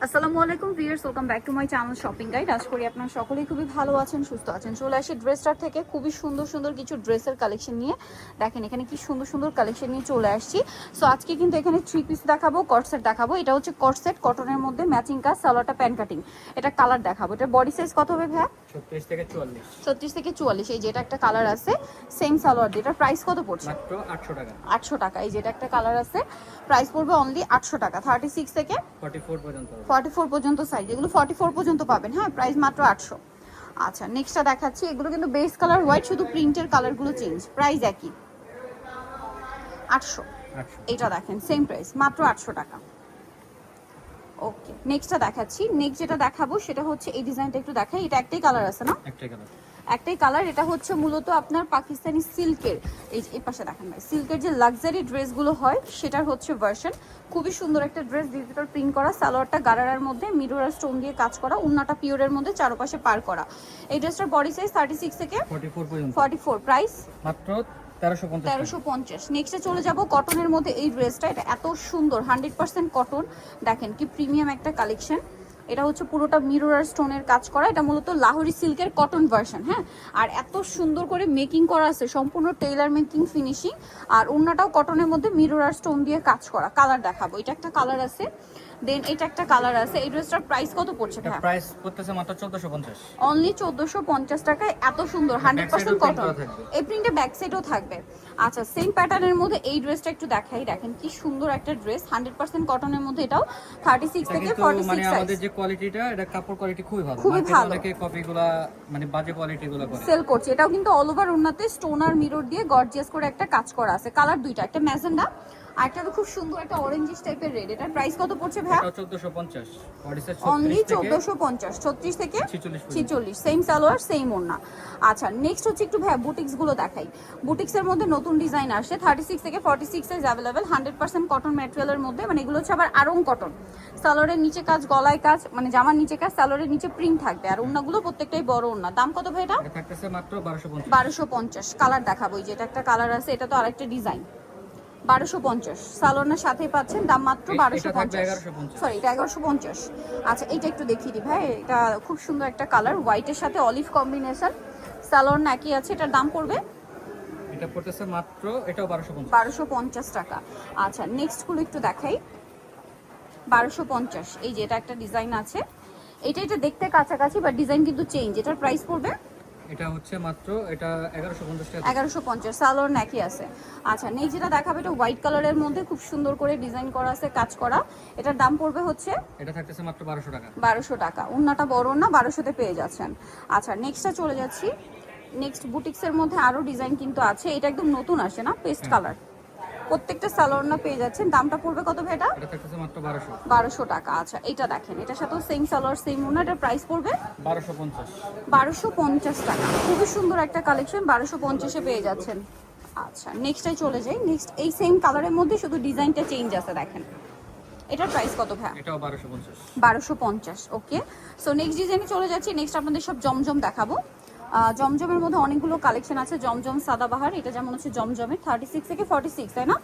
আসসালামু আলাইকুম viewers, welcome back to my channel shopping guide. আশা করি আপনারা সকলেই খুবই ভালো আছেন, সুস্থ আছেন। চলে আসি ড্রেসটার থেকে খুবই সুন্দর সুন্দর কিছু ড্রেসের কালেকশন নিয়ে। দেখেন এখানে কি সুন্দর সুন্দর কালেকশন নিয়ে চলে আসছি। সো আজকে কিন্তু এখানে 3 পিস দেখাবো, কটসেট দেখাবো। এটা হচ্ছে কটসেট, কটনের মধ্যে ম্যাচিং কাজ, সালোয়ারটা প্যান কাটিং। এটা কালার দেখাবো। এটা বডি সাইজ কত হবে ভাই? 36 থেকে 44। 36 থেকে 44। এই যেটা একটা কালার আছে সেম সালোয়ার, যেটা প্রাইস কত পড়ছে? মাত্র 800 টাকা। 800 টাকা। এই যেটা একটা কালার আছে, প্রাইস পড়বে অনলি 800 টাকা। 36 থেকে 44 পর্যন্ত। 44 পর্যন্ত সাইজ, এগুলো 44 পর্যন্ত পাবেন। হ্যাঁ, প্রাইস মাত্র 800। আচ্ছা, নেক্সটটা দেখাচ্ছি। এগুলো কিন্তু বেস কালার হোয়াইট, শুধু প্রিন্টের কালারগুলো চেঞ্জ, প্রাইস একই 800। এটা দেখেন সেম প্রাইস, মাত্র 800 টাকা। ওকে, নেক্সটটা দেখাচ্ছি। নেক্সট যেটা দেখাবো সেটা হচ্ছে এই ডিজাইনটা একটু দেখাই। এটা একটাই কালার আছে না? একটাই কালার। এটা হচ্ছে মূলত আপনার পাকিস্তানি সিল্কের, এই পাশে দেখেন ভাই, সিল্কের যে লাক্সারি ড্রেসগুলো হয় সেটার হচ্ছে ভার্সন। খুবই সুন্দর একটা ড্রেস, ডিজিটাল প্রিন্ট করা, সালোয়ারটা গারারার মধ্যে মিরর আর স্টোন দিয়ে কাজ করা, উন্নাটা পিওরের মধ্যে চারপাশে পার করা। এই ড্রেসটার বডি সাইজ 36 থেকে 44 পর্যন্ত। 44, প্রাইস মাত্র 1350। 1350। নেক্সটে চলে যাব কটনের মধ্যে এই ড্রেসটা। এটা এত সুন্দর, 100% কটন। দেখেন কি প্রিমিয়াম একটা কালেকশন। এটা হচ্ছে পুরোটা মিরর আর স্টোনের কাজ করা। এটা মূলত লাহোরি সিল্কের কটন ভার্সন। হ্যাঁ, আর এত সুন্দর করে মেকিং করা আছে, সম্পূর্ণ টেইলার মেকিং ফিনিশিং। আর ওন্নাটাও কটনের মধ্যে মিরর আর স্টোন দিয়ে কাজ করা। কালার দেখাবো। এটা একটা কালার আছে, দেন এটা একটা কালার আছে। এই ড্রেসটার প্রাইস কত পড়ছে ভাই? প্রাইস পড়তেছে মাত্র 1450। অনলি 1450 টাকায়। এত সুন্দর 100% কটন। এই প্রিন্টে ব্যাক সাইডও থাকবে। আচ্ছা, সেম প্যাটার্নের মধ্যে এই ড্রেসটা একটু দেখাই। দেখেন কি সুন্দর একটা ড্রেস, 100% কটনের মধ্যে। এটাও 36 থেকে 46 মানে সাইজ। আমাদের যে কোয়ালিটিটা, এটা কাপড় কোয়ালিটি খুবই ভালো। খুবই ভালো। অনেকে কপিগুলা মানে বাজে কোয়ালিটিগুলো করে সেল করছে। এটাও কিন্তু অল ওভার ওন্নাতে স্টোন আর মিরর দিয়ে গর্জিয়াস করে একটা কাজ করা আছে। কালার দুইটা, একটা ম্যাজেন্ডা আর একটা খুব সুন্দর একটা অরেঞ্জিশ টাইপের রেড। এটার প্রাইস কত পড়ছে ভাই? এটা 1450। বডি সাইজ অনলি 36 থেকে 1450, 36 থেকে 46। 46, সেম সালোয়ার সেম ওড়না। আচ্ছা, নেক্সট হচ্ছে একটু ভাই বুটিক্স গুলো দেখাই। বুটিক্সের মধ্যে নতুন ডিজাইন আসছে, 36 থেকে 46 সাইজ अवेलेबल, 100% কটন ম্যাটেরিয়ালের মধ্যে। মানে এগুলো হচ্ছে আবার আরং কটন। সালোয়ারের নিচে কাজ, গলায় কাজ, মানে জামার নিচে কাজ, সালোয়ারের নিচে প্রিন্ট থাকবে। আর ওড়নাগুলো প্রত্যেকটাই বড় ওড়না। দাম কত ভাই এটা? এটা থাকতেছে মাত্র 1250। 1250। কালার দেখাবো। এই যে এটা একটা কালার আছে, এটা তো আরেকটা ডিজাইন। 1250 সালোয়ারের সাথে পাচ্ছেন, দাম মাত্র 1250। সরি, এটা 1150। আচ্ছা, এটা একটু দেখিয়ে দিই ভাই। এটা খুব সুন্দর একটা কালার, হোয়াইটের সাথে অলিভ কম্বিনেশন। সালোয়ার নাকি আছে, এটার দাম পড়বে এটা পড়তেছে মাত্র, এটাও 1250। 1250 টাকা। আচ্ছা, নেক্সট গুলো একটু দেখাই। 1250। এই যে এটা একটা ডিজাইন আছে, এটা দেখতে কাছাকাছি বাট ডিজাইন কিন্তু চেঞ্জ। এটার প্রাইস পড়বে, এটা হচ্ছে মাত্র, এটা 1150 টাকা। 1150। সালোয়ার নাকি আছে। আচ্ছা, নেক্সট যেটা দেখাবে, এটা হোয়াইট কালারের মধ্যে খুব সুন্দর করে ডিজাইন করা আছে, কাজ করা। এটার দাম পড়বে হচ্ছে, এটা থাকতেছে মাত্র 1200 টাকা। 1200 টাকা। ওন্নাটা বড় না, 1200-তে পেয়ে যাচ্ছেন। আচ্ছা, নেক্সটটা চলে যাচ্ছি। নেক্সট বুটিক্সের মধ্যে আরো ডিজাইন কিন্তু আছে। এটা একদম নতুন আসে না, পেস্ট কালার। প্রত্যেকটা সালোয়ার না পেয়ে যাচ্ছেন। দামটা পড়বে কত ভাই এটা? এটা থাকতেছে মাত্র 1200। 1200 টাকা। আচ্ছা, এটা দেখেন, এটার সাথেও সেম সালোয়ার সেম ওন্না। এটার প্রাইস পড়বে 1250। 1250 টাকা। খুবই সুন্দর একটা কালেকশন, 1250-এ পেয়ে যাচ্ছেন। আচ্ছা, নেক্সটটাই চলে যাই। নেক্সট এই সেম কালারের মধ্যে, শুধু ডিজাইনটা চেঞ্জ আছে। দেখেন এটার প্রাইস কত ভাই? এটাও 1250। 1250। ওকে, সো নেক্সট ডিজাইনে চলে যাচ্ছি। নেক্সট আপনাদের সব জমজম দেখাবো। জমজমের মধ্যে অনেকগুলো কালেকশন আছে। জমজম সাদাবাহার, এটা যেমন হচ্ছে জমজমের 36 থেকে 46, তাই না?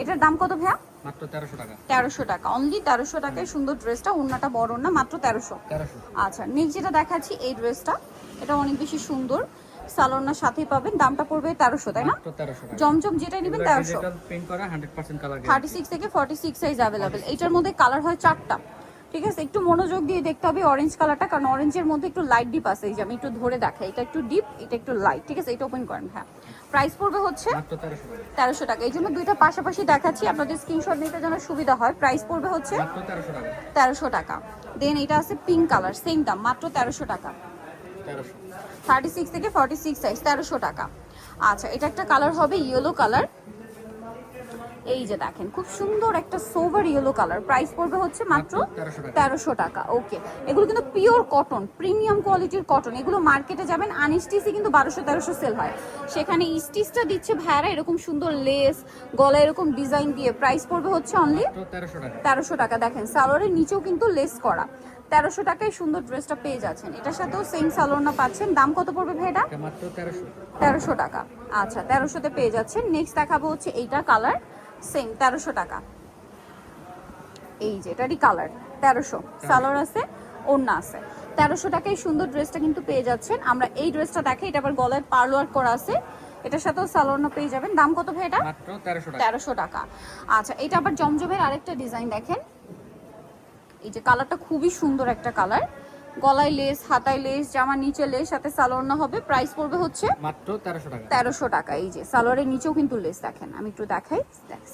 এটার দাম কত ভাইয়া? মাত্র 1300 টাকা। 1300 টাকা। অনলি 1300 টাকায় সুন্দর ড্রেসটা। ওন্নাটা বড় না, মাত্র 1300। আচ্ছা, নেক্সট যেটা দেখাচ্ছি এই ড্রেসটা, এটা অনেক বেশি সুন্দর। সালোয়ার সাথেই পাবেন, দামটা পড়বে 1300, তাই না? মাত্র 1300 টাকা। জমজম যেটা নেবেন 1300। ডিজিটাল প্রিন্ট করা 100% কালার গ্যারান্টি। 36 থেকে 46 সাইজ अवेलेबल। এটার মধ্যে কালার হয় 4টা। ঠিক আছে, একটু মনোযোগ দিয়ে দেখতে হবে অরেঞ্জ কালারটা, কারণ অরেঞ্জের মধ্যে একটু লাইট ডিপ আছে। এই যে আমি একটু ধরে দেখাই, এটা একটু ডিপ, এটা একটু লাইট। ঠিক আছে, এটা ওপেন করেন। হ্যাঁ, প্রাইস পড়বে হচ্ছে মাত্র 1300 টাকা। 1300 টাকা। এই জন্য দুইটা পাশাপাশি দেখাচ্ছি, আপনাদের স্ক্রিনশট নিতে যেন সুবিধা হয়। প্রাইস পড়বে হচ্ছে মাত্র 1300 টাকা। 1300 টাকা। দেন এটা আছে পিঙ্ক কালার, সেম দাম, মাত্র 1300 টাকা। 1300। 36 থেকে 46 সাইজ, 1300 টাকা। আচ্ছা, এটা একটা কালার হবে ইয়েলো কালার। এই যে দেখেন খুব সুন্দর একটা সোভার ইয়েলো কালার। প্রাইস পড়বে হচ্ছে মাত্র 1300 টাকা। ওকে, এগুলো কিন্তু পিওর কটন, প্রিমিয়াম কোয়ালিটির কটন। এগুলো মার্কেটে যাবেন আনস্টিচই কিন্তু 1200-1300 সেল হয়। সেখানে স্টিচটা দিচ্ছে ভাইরা এরকম সুন্দর লেস, গলা এরকম ডিজাইন দিয়ে। প্রাইস পড়বে হচ্ছে অনলি 1300 টাকা। 1300 টাকা। দেখেন সালোয়ারের নিচেও কিন্তু লেস করা। 1300 টাকায় সুন্দর ড্রেসটা পেয়ে যাচ্ছেন। এটার সাথেও সেম সালোয়ার পাচ্ছেন। দাম কত পড়বে ভাই এটা? মাত্র 1300। 1300 টাকা। আচ্ছা, 1300-তে পেয়ে যাচ্ছেন। নেক্সট দেখাবো হচ্ছে এইটা কালার, সেম 1300 টাকা। এই যে এটারই কালার, 1300 সালোয়ার আছে, ওড়না আছে। 1300 টাকায় এই সুন্দর ড্রেসটা কিন্তু পেয়ে যাচ্ছেন। আমরা এই ড্রেসটা দেখাই, এটা আবার গলায় পার্ল ওয়ার্ক করা আছে, এটার সাথেও সালোয়ারও পেয়ে যাবেন। দাম কত ভাই এটা? মাত্র 1300 টাকা। 1300 টাকা। আচ্ছা, এটা আবার জমজমের আরেকটা ডিজাইন দেখেন, এই যে কালারটা খুবই সুন্দর একটা কালার, গলায় লেস, হাতায় লেস, জামার নিচে লেস, সাথে সালোয়ার হবে। প্রাইস পড়বে হচ্ছে মাত্র 1300 টাকা। 1300 টাকা। এই যে সালোয়ারের নিচেও কিন্তু লেস দেখেন, আমি একটু দেখাই,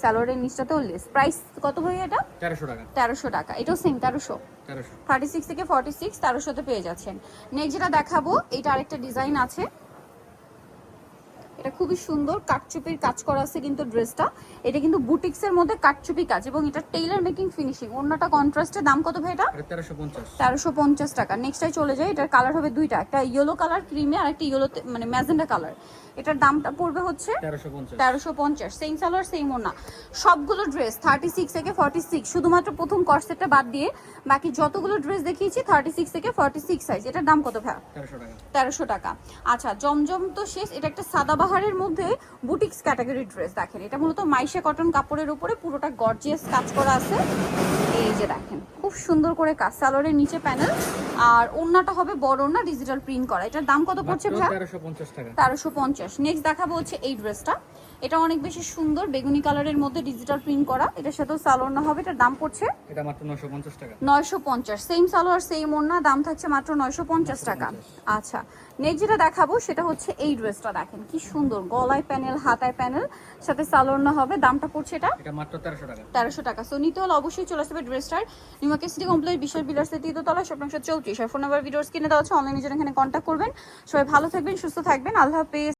সালোয়ারের নিচটাতেও লেস। প্রাইস কত ভাই এটা? 1300 টাকা। 1300 টাকা। এটাও সেম 1300। 36 থেকে 46 1300 তে পেয়ে যাচ্ছেন। নেক্সট যেটা দেখাবো, এটা আরেকটা ডিজাইন আছে, এটা খুবই সুন্দর কাটচুপির কাজ করা আছে কিন্তু ড্রেসটা, এটা কিন্তু বুটিক্সের মধ্যে কাটচুপি কাজ এবং এটা টেইলার মেকিং ফিনিশিং, ওন্নাটা কন্ট্রাস্টে। দাম কত ভাই এটা? 1350। 1350 টাকা। নেক্সটটাই চলে যায়, এটার কালার হবে দুইটা, একটা ইয়েলো কালার ক্রিমে আর একটা ইয়েলো মানে ম্যাজেন্ডা কালার। এটার দামটা পড়বে হচ্ছে 1350। সেম সালোয়ার সেম ওন্না। সবগুলো ড্রেস 36 থেকে 46, শুধুমাত্র প্রথম কর্সেটটা বাদ দিয়ে বাকি যতগুলো ড্রেস দেখিয়েছি 36 থেকে 46 সাইজ। এটার দাম কত ভাই? 1300 টাকা। 1300 টাকা। আচ্ছা, জমজম তো শেষ, এটা একটা সাদাবাহারের মধ্যে বুটিক্স ক্যাটাগরির ড্রেস দেখেন, এটা মূলত মাইশা কটন কাপড়ের উপরে পুরোটা গর্জিয়াস কাজ করা আছে। এই যে দেখেন খুব সুন্দর করে কাজ, সালোয়ারের নিচে প্যানেল আর ওড়নাটা হবে বড় ওড়না, ডিজিটাল প্রিন্ট করা। এটার দাম কত পড়ছে ভাই? 1350 টাকা। 1350। নেক্সট দেখাবো হচ্ছে এই ড্রেসটা, এটা অনেক বেশি সুন্দর, বেগুনি কালারের মধ্যে ডিজিটাল প্রিন্ট করা, এটার সাথেও সালোয়ার হবে। এটার দাম পড়ছে এটা মাত্র 950 টাকা। 950। সেম সালোয়ার সেম ওড়না, দাম থাকছে মাত্র 950 টাকা। আচ্ছা, নেক্সট যেটা দেখাবো সেটা হচ্ছে এই ড্রেসটা দেখেন কি সুন্দর, গলায় প্যানেল, হাতায় প্যানেল, সাথে সালোয়ার হবে। দামটা পড়ছে এটা মাত্র 1300 টাকা। 1300 টাকা। সো নিতে হলে অবশ্যই চলে আসবে ড্রেসটার নিউ মার্কেট সিটি কমপ্লেক্স বিশাল বিলাসের তৃতীয়তলা, শপ নং 34। আর ফোন নাম্বার ভিডিওস কিনে দেওয়া হচ্ছে, অনলাইনে জন্য এখানে কন্ট্যাক্ট করবেন। সবাই ভালো থাকবেন, সুস্থ থাকবেন, আল্লাহ হাফেজ।